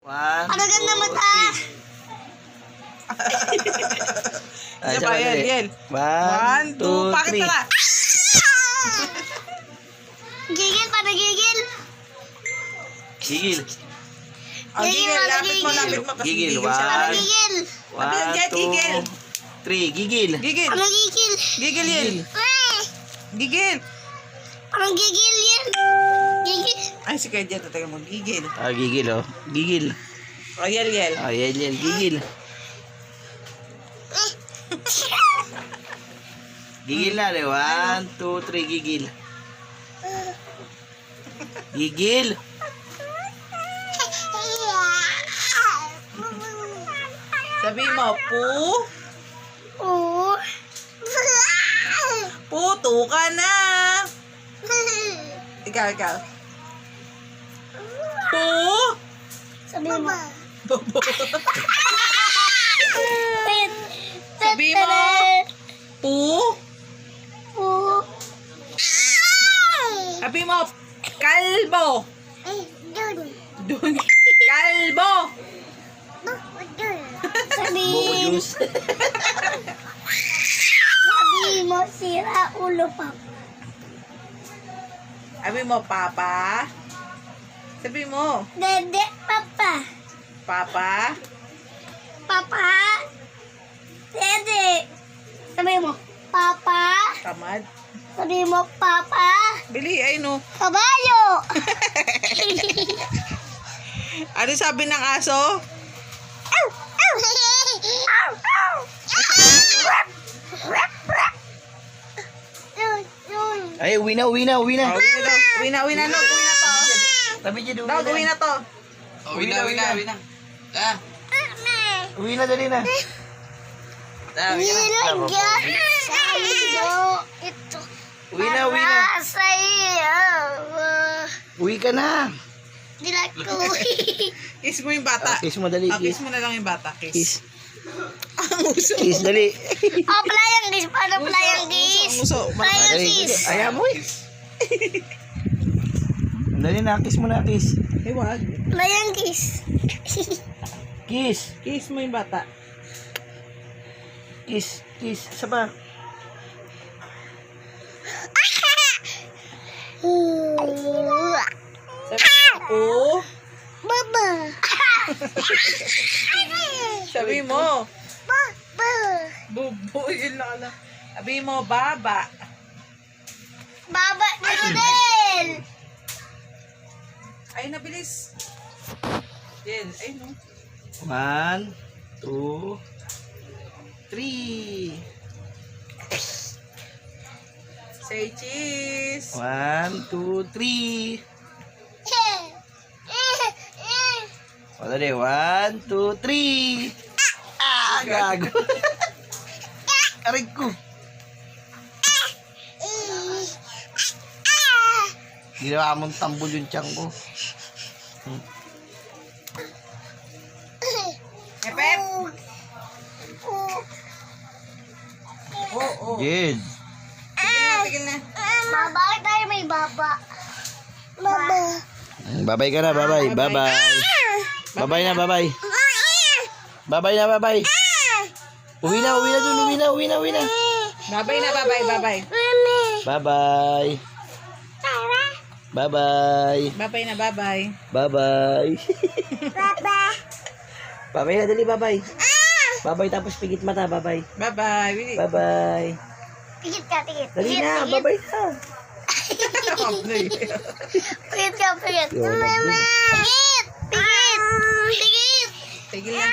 1, Ano ganda 2, mata? 3. Isa pa, Yel. 1, 2, Pakit 3. ka na. Gigil, paano gigil? Gigil. Oh, gigil. Lapit mo kasi Gigil. gigil siya. Paano 1, gigil? 1, 2, 3. Gigil. Gigil. Paano gigil? Gigil, Yel. Gigil. Paano gigil yan? Gigil. Ay, si Kuya Jet, tayo mo. Gigil. Gigil, oh. Gigil. O, Yel. Yel. Gigil. Gigil na rin. 1, 2, 3. Gigil. Gigil. Sabi mo, Oo. puto ka na. Ikaw. Sabi mo. Bobo. Pet. Sabi mo. Oo. Sabi mo, kalbo. Dun. Kalbo. Sabi. Boko juice. Sabi mo, sira ulo pa. Sabi mo, papa. Sabi mo, Dede, papa. papa. Papa. Dede. Sabi mo, papa. Tamad. Sabi mo, papa. Bili, ay no. Kabayo. Ano sabi ng aso? Ow! Ow! Ow! Ow! Ay, uwi na. Uwi na daw. Uwi na to. Tabi dyan, Dog, uwi na to. Uwi na. Uwi na, dali na. Nilagyan sa iyo ito. Uwi na. Para sa iyo. Uwi ka na. Dilag ko. Kiss mo yung bata. Kiss mo, dali. Kiss mo na lang yung bata. Kiss. Kiss. Ang uso. Kiss, dali. Oh, playang gis. Paano playang gis? Ang uso. Playang Dali. gis. Ayaw mo eh. Dali na, kiss mo na, kiss. Eh, wag. Playang gis. Kiss. Kiss mo yung bata. Kiss. Isa pa. Baba. Sabi mo. Baba. Bubo, yun lang. Sabi mo, baba. Baba din. Ay, nabilis. Yan. Ay, no. 1, 2, 3. Say cheese. 1, 2, 3. O, dali. 1, 2, 3. Gago. Aray ko. Ginawa mong tambol yung tiyan ko. Epep. Oo. Jed. Tigil na. Bakit tayo may baba? Baba. Bye-bye ka na. Bye-bye. Bye-bye. Bye-bye na. Bye-bye. Bye-bye na. Bye-bye. Uwi na dun. Uwi na. Babay na, babay. Bye-bye. Bye-bye. Babay na, babay. Bye-bye. Baba. Bye-bye na. Dali. Bye-bye. Bye-bye tapos pigit mata. Bye-bye. Bye-bye. Willy. Bye-bye. Tigit ka, tigit. Dali na. Bye-bye na. Tigit ka, tigit. Yo, love you. Tigit. Tigit. Tigit. Tigil na.